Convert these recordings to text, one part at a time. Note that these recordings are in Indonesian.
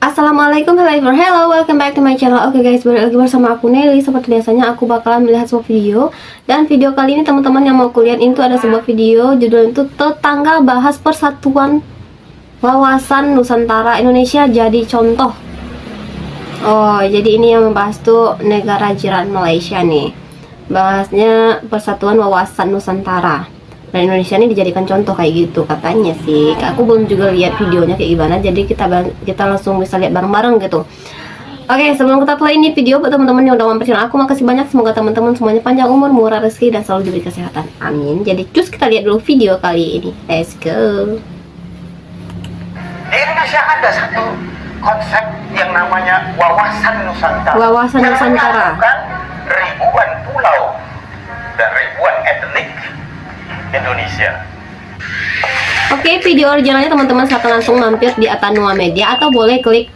Assalamualaikum, hello, welcome back to my channel. Oke guys, balik lagi bersama aku Nelly. Seperti biasanya aku bakalan melihat sebuah video. Dan video kali ini teman-teman yang mau kuliah itu ada sebuah video judul itu tetangga bahas persatuan wawasan Nusantara Indonesia jadi contoh. Oh, jadi ini yang membahas tuh negara jiran Malaysia nih. Bahasnya persatuan wawasan Nusantara. Dan Indonesia ini dijadikan contoh kayak gitu katanya sih. Aku belum juga lihat videonya kayak gimana, jadi kita langsung bisa lihat bareng-bareng gitu. Oke, sebelum kita play ini video buat teman-teman yang udah mampir channel aku, makasih banyak. Semoga teman-teman semuanya panjang umur, murah rezeki, dan selalu diberi kesehatan. Amin. Jadi cus kita lihat dulu video kali ini. Let's go. Di Indonesia ada satu konsep yang namanya wawasan Nusantara. Wawasan Nusantara. Menyatukan ribuan pulau dan ribuan etnik Indonesia. Oke, video originalnya teman-teman silahkan langsung mampir di Atanua Media atau boleh klik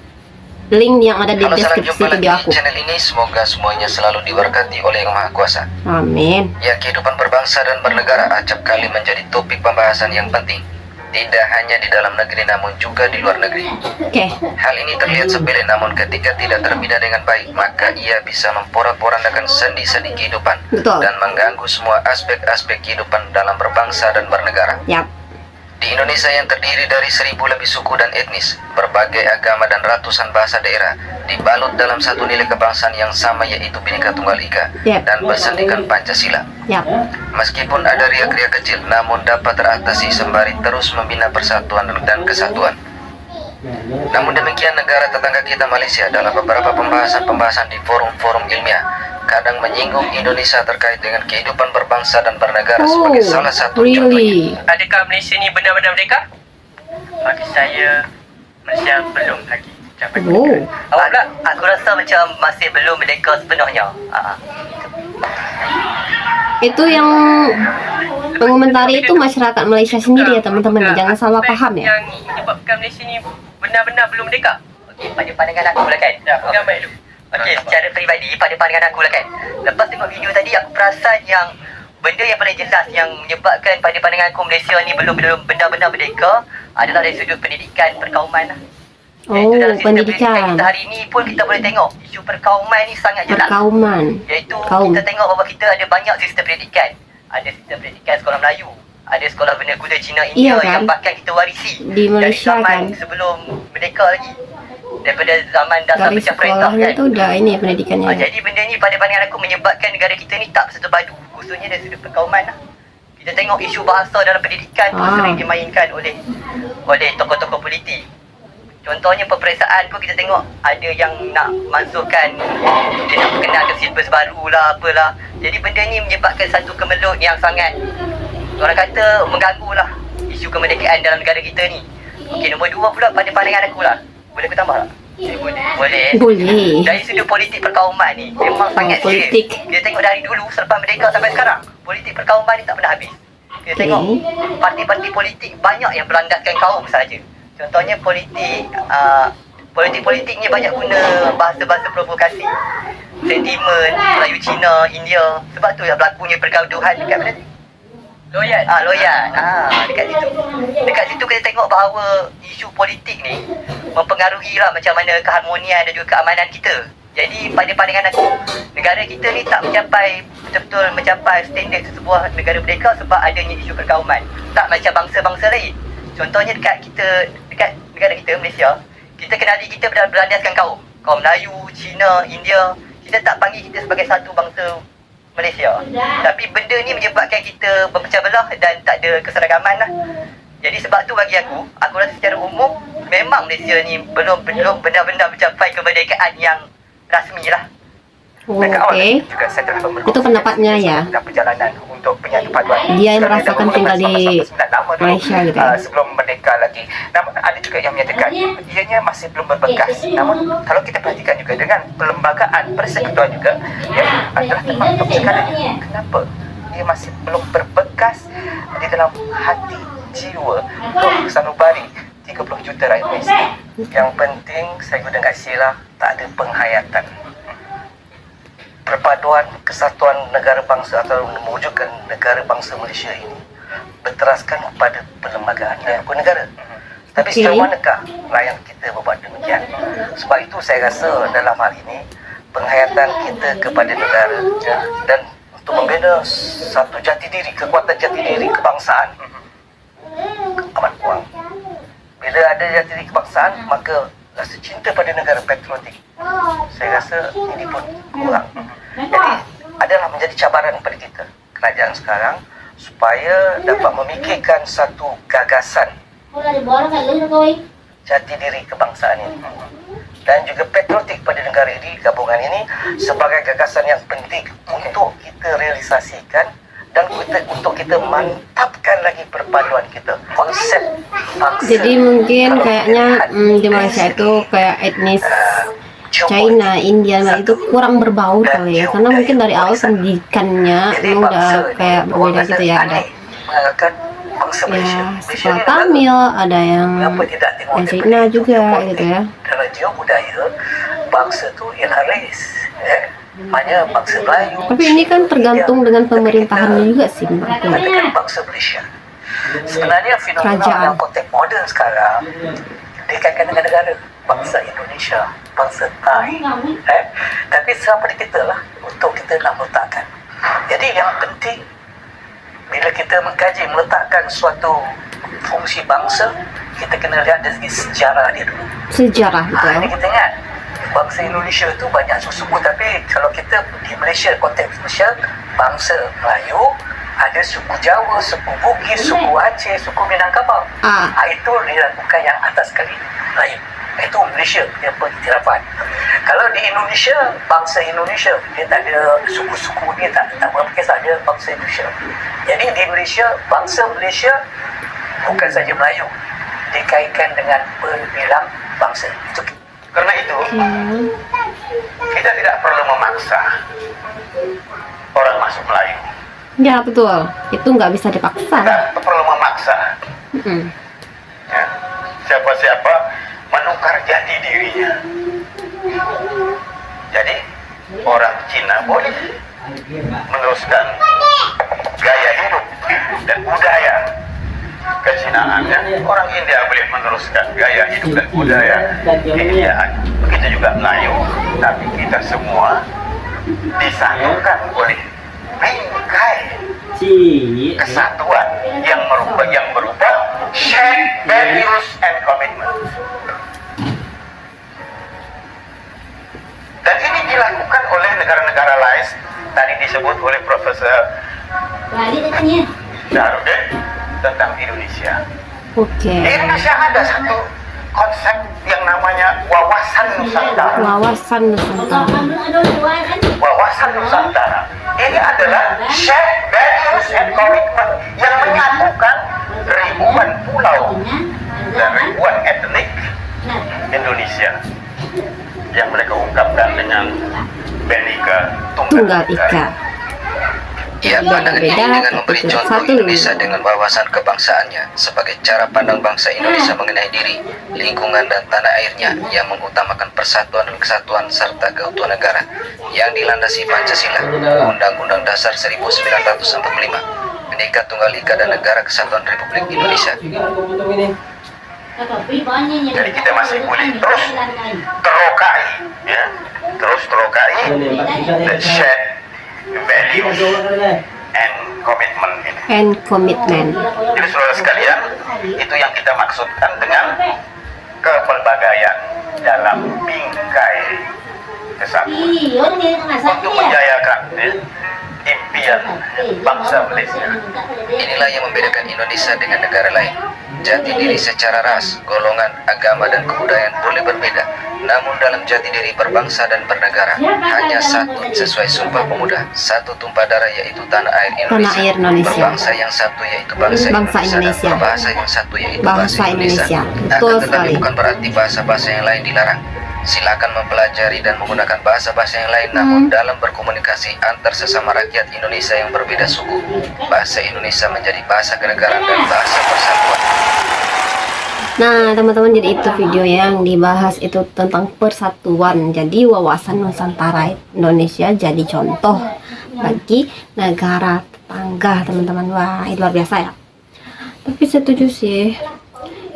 link yang ada di deskripsi video aku. Channel ini semoga semuanya selalu diberkati oleh Yang Maha Kuasa. Amin. Ya, kehidupan berbangsa dan bernegara acap kali menjadi topik pembahasan yang penting. Tidak hanya di dalam negeri namun juga di luar negeri. Oke. Hal ini terlihat sepele namun ketika tidak terbina dengan baik, maka ia bisa memporak-porandakan sendi-sendi kehidupan. Betul. Dan mengganggu semua aspek-aspek kehidupan dalam berbangsa dan bernegara. Yap. Di Indonesia yang terdiri dari 1000 lebih suku dan etnis, berbagai agama dan ratusan bahasa daerah, dibalut dalam satu nilai kebangsaan yang sama yaitu Bhinneka Tunggal Ika dan bersendikan Pancasila. Yap. Meskipun ada riak-riak kecil, namun dapat teratasi sembari terus membina persatuan dan kesatuan. Namun demikian, negara tetangga kita Malaysia dalam beberapa pembahasan di forum-forum ilmiah kadang menyinggung Indonesia terkait dengan kehidupan berbangsa dan bernegara sebagai salah satu contohnya. Adakah Malaysia ni benar-benar merdeka? Bagi saya, Malaysia belum lagi mencapai kemerdekaan. Awak pula? Aku rasa macam masih belum merdeka sepenuhnya. Itu yang mengomentari itu masyarakat Malaysia sendiri ya teman-teman, jangan salah paham ya. Yang menyebabkan Malaysia ni benar-benar belum merdeka. Okey, pada pandangan aku lah kan. Ya, pegang baik dulu. Okey, secara peribadi pada pandangan aku lah kan. Lepas tengok video tadi aku perasan yang benda yang paling jelas yang menyebabkan pada pandangan aku Malaysia ni belum benar-benar merdeka adalah dari sudut pendidikan perkauman lah. Oh, dalam sistem pendidikan. kita hari ni pun kita boleh tengok isu perkauman ni sangat jelas. Perkauman. Iaitu Kaum. kita tengok bahawa kita ada banyak sistem pendidikan. Ada sistem pendidikan sekolah Melayu, ada sekolah vernakular Cina India Iya, kan? yang bahkan kita warisi Di Malaysia, dari zaman kan? sebelum merdeka lagi. Daripada zaman dasar Dari pecah perintah sekolahnya kan. tuh udah ini pendidikannya. Jadi benda ni pada pandangan aku menyebabkan negara kita ni tak bersatu padu, khususnya dari sudut perkauman lah. Kita tengok isu bahasa dalam pendidikan pun sering dimainkan oleh tokoh-tokoh politik. Contohnya peperiksaan pun kita tengok ada yang nak masukkan, dia nak perkenalkan silibus baru lah apalah. Jadi benda ni menyebabkan satu kemelut yang sangat, orang kata, mengganggu lah isu kemerdekaan dalam negara kita ni. Okey, nombor 2 pula pada pandangan aku lah. Boleh aku tambah tak? Boleh. Boleh. Dari sudut politik perkauman ni memang sangat politik. serius. Kita tengok dari dulu selepas merdeka sampai sekarang, politik perkauman ni tak pernah habis. Kita tengok parti-parti politik banyak yang berlandaskan kaum saja. Contohnya politik-politik ni banyak guna bahasa-bahasa provokasi, sentimen Melayu Cina, India. Sebab tu yang berlakunya pergaduhan dekat mana ni? Loyal. Loyal. Dekat situ. Dekat situ kita tengok bahawa isu politik ni mempengaruhi lah macam mana keharmonian dan juga keamanan kita. Jadi pada pandangan aku, negara kita ni tak betul-betul mencapai standard sebuah negara merdeka sebab adanya isu perkauman. Tak macam bangsa-bangsa lain. Contohnya dekat negara kita Malaysia, kita kenali kita berlandaskan kaum Melayu, Cina, India. Kita tak panggil kita sebagai satu bangsa Malaysia. Tapi benda ni menyebabkan kita berpecah belah dan tak ada keseragaman lah. Jadi sebab tu bagi aku rasa secara umum memang Malaysia ni belum benar-benar mencapai kemerdekaan yang rasmi lah. Oke. Juga saya telah Itu pendapatnya ya. Dan perjalanan untuk penyatu paduan. Dia yang merasakan tinggal di Malaysia gitu ya. Sebelum merdeka lagi. Namun ada juga yang menyatakan ianya masih belum berbekas. Namun kalau kita perhatikan juga dengan perlembagaan persekutuan juga yang adalah termasuk sekarang ini. Kenapa dia masih belum berbekas di dalam hati jiwa untuk sanubari 30 juta rakyat Malaysia. Yang penting saya guna kat sila tak ada penghayatan. Perpaduan kesatuan negara bangsa atau mewujudkan negara bangsa Malaysia ini berteraskan kepada perlembagaan dan hukum negara. Tapi sejauh manakah layan kita berbuat demikian? Sebab itu saya rasa dalam hal ini penghayatan kita kepada negara dan untuk membina satu jati diri, kekuatan jati diri kebangsaan amat kurang. Bila ada jati diri kebangsaan, maka rasa cinta pada negara, patriotik, saya rasa ini pun kurang. Jadi adalah menjadi cabaran kepada kita, kerajaan sekarang, supaya dapat memikirkan satu gagasan jati diri kebangsaan ini dan juga patriotik pada negara ini, gabungan ini sebagai gagasan yang penting untuk kita realisasikan dan untuk kita mantapkan lagi perpaduan kita, konsep bangsa. Jadi mungkin kayaknya di Malaysia itu kayak etnis China, India itu kurang berbau kali ya, karena mungkin dari awal pendidikannya emang udah kayak berbeda gitu ya. Ada ya sekolah Tamil, ada yang China juga gitu ya. Karena dia budaya bangsa tu ialah rais, hanya bangsa Melayu. Tapi ini kan tergantung dengan pemerintahannya juga sih menurut aku. Dengan bangsa Malaysia. Sebenarnya fenomena Kerajaan. dalam konteks moden sekarang dikaitkan dengan negara, bangsa Indonesia, bangsa Thai. Tapi siapa kita lah untuk kita nak meletakkan. Jadi yang penting bila kita mengkaji meletakkan suatu fungsi bangsa, kita kena lihat dari segi sejarah dia dulu. Sejarah Ini betul. kita ingat bangsa Indonesia tu banyak suku, tapi kalau kita di Malaysia, konteks Malaysia, bangsa Melayu, ada suku Jawa, suku Bugis, suku Aceh, suku Minangkabau. Itu dilakukan yang atas sekali Melayu. Itu Malaysia punya pengiktirafan. Kalau di Indonesia, bangsa Indonesia, dia tak ada suku-suku, dia tak berapa kisah, dia bangsa Indonesia. Jadi di Malaysia, bangsa Malaysia bukan saja Melayu, dikaitkan dengan berbilang bangsa. Karena itu, kita tidak perlu memaksa orang masuk Melayu. Ya betul, itu nggak bisa dipaksa. Tidak perlu memaksa. Ya. Siapa-siapa menukar jati dirinya. Jadi orang Cina boleh meneruskan gaya hidup dan budaya kecinaannya, orang India boleh meneruskan gaya hidup dan budaya Indiaan. Begitu juga Melayu, tapi kita semua disatukan oleh bingkai kesatuan yang berubah shared values and commitment. Dan ini dilakukan oleh negara-negara lain, tadi disebut oleh Profesor Darudin tentang Indonesia. Oke. Di Indonesia ada satu konsep yang namanya wawasan Nusantara. Wawasan Nusantara. Wawasan Nusantara ini adalah shared values and commitment yang menyatukan ribuan pulau dan ribuan etnik Indonesia yang mereka ungkapkan dengan Bhinneka Tunggal Ika. Ia pandangan ini dengan memberi contoh Indonesia dengan wawasan kebangsaannya sebagai cara pandang bangsa Indonesia mengenai diri, lingkungan dan tanah airnya yang mengutamakan persatuan dan kesatuan serta keutuhan negara yang dilandasi Pancasila, Undang-Undang Dasar 1945, Bhinneka Tunggal Ika dan Negara Kesatuan Republik Indonesia. Jadi kita masih boleh terus terokai, ya, terus terokai the shared values and commitment ini. And commitment. Jadi saudara sekalian, itu yang kita maksudkan dengan kepelbagaian dalam bingkai kesatuan untuk menjayakan impian bangsa Malaysia. Inilah yang membedakan Indonesia dengan negara lain. Jati diri secara ras, golongan, agama dan kebudayaan boleh berbeda, namun dalam jati diri berbangsa dan bernegara hanya satu sesuai Sumpah Pemuda, satu tumpah darah yaitu tanah air Indonesia, berbangsa yang satu yaitu bangsa Indonesia, dan berbahasa yang satu yaitu bahasa Indonesia. Akan tetapi bukan berarti bahasa-bahasa yang lain dilarang. Silakan mempelajari dan menggunakan bahasa-bahasa yang lain, namun dalam berkomunikasi antar sesama rakyat Indonesia yang berbeda suku, bahasa Indonesia menjadi bahasa kenegaraan dan bahasa persatuan. Nah teman-teman, jadi itu video yang dibahas itu tentang persatuan. Jadi wawasan Nusantara Indonesia jadi contoh bagi negara tetangga teman-teman. Wah, itu luar biasa ya. Tapi setuju sih,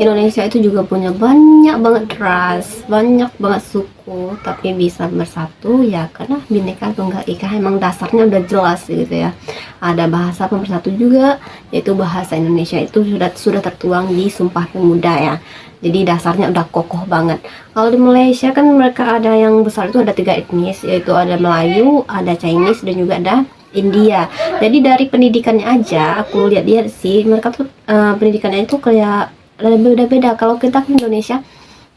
Indonesia itu juga punya banyak banget ras, banyak banget suku, tapi bisa bersatu ya karena Bhinneka Tunggal Ika emang dasarnya udah jelas gitu ya. Ada bahasa pemersatu juga, yaitu bahasa Indonesia itu sudah tertuang di Sumpah Pemuda ya. Jadi dasarnya udah kokoh banget. Kalau di Malaysia kan mereka ada yang besar itu ada 3 etnis, yaitu ada Melayu, ada Chinese, dan juga ada India. Jadi dari pendidikannya aja aku lihat sih mereka tuh pendidikannya itu kayak beda-beda. Kalau kita ke Indonesia,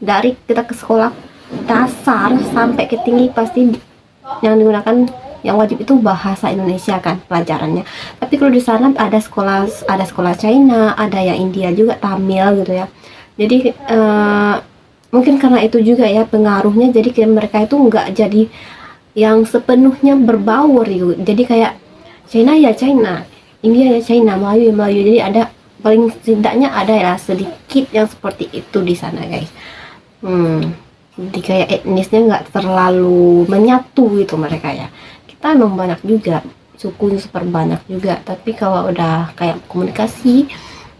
dari kita ke sekolah dasar sampai ke tinggi pasti yang digunakan yang wajib itu bahasa Indonesia kan pelajarannya. Tapi kalau di sana ada sekolah China, ada yang India juga, Tamil gitu ya. Jadi mungkin karena itu juga ya pengaruhnya, jadi kayak mereka itu nggak jadi yang sepenuhnya berbaur gitu. Jadi kayak China ya China, India ya China, Melayu ya Melayu. Jadi ada paling tidaknya ada ya sedikit yang seperti itu di sana guys. Jadi kayak etnisnya nggak terlalu menyatu gitu mereka ya. Kita emang banyak juga, sukunya super banyak juga. Tapi kalau udah kayak komunikasi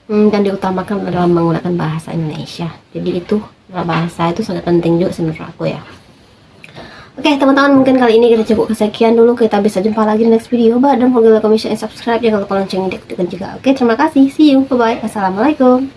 dan diutamakan adalah menggunakan bahasa Indonesia. Jadi itu bahasa itu sangat penting juga menurut aku ya. Oke teman-teman, mungkin kali ini kita cukup kesekian dulu. Kita bisa jumpa lagi di next video. Don't forget to like, comment, share, and subscribe. Jangan lupa loncengnya diaktifkan juga. Oke, terima kasih. See you. Bye bye. Assalamualaikum.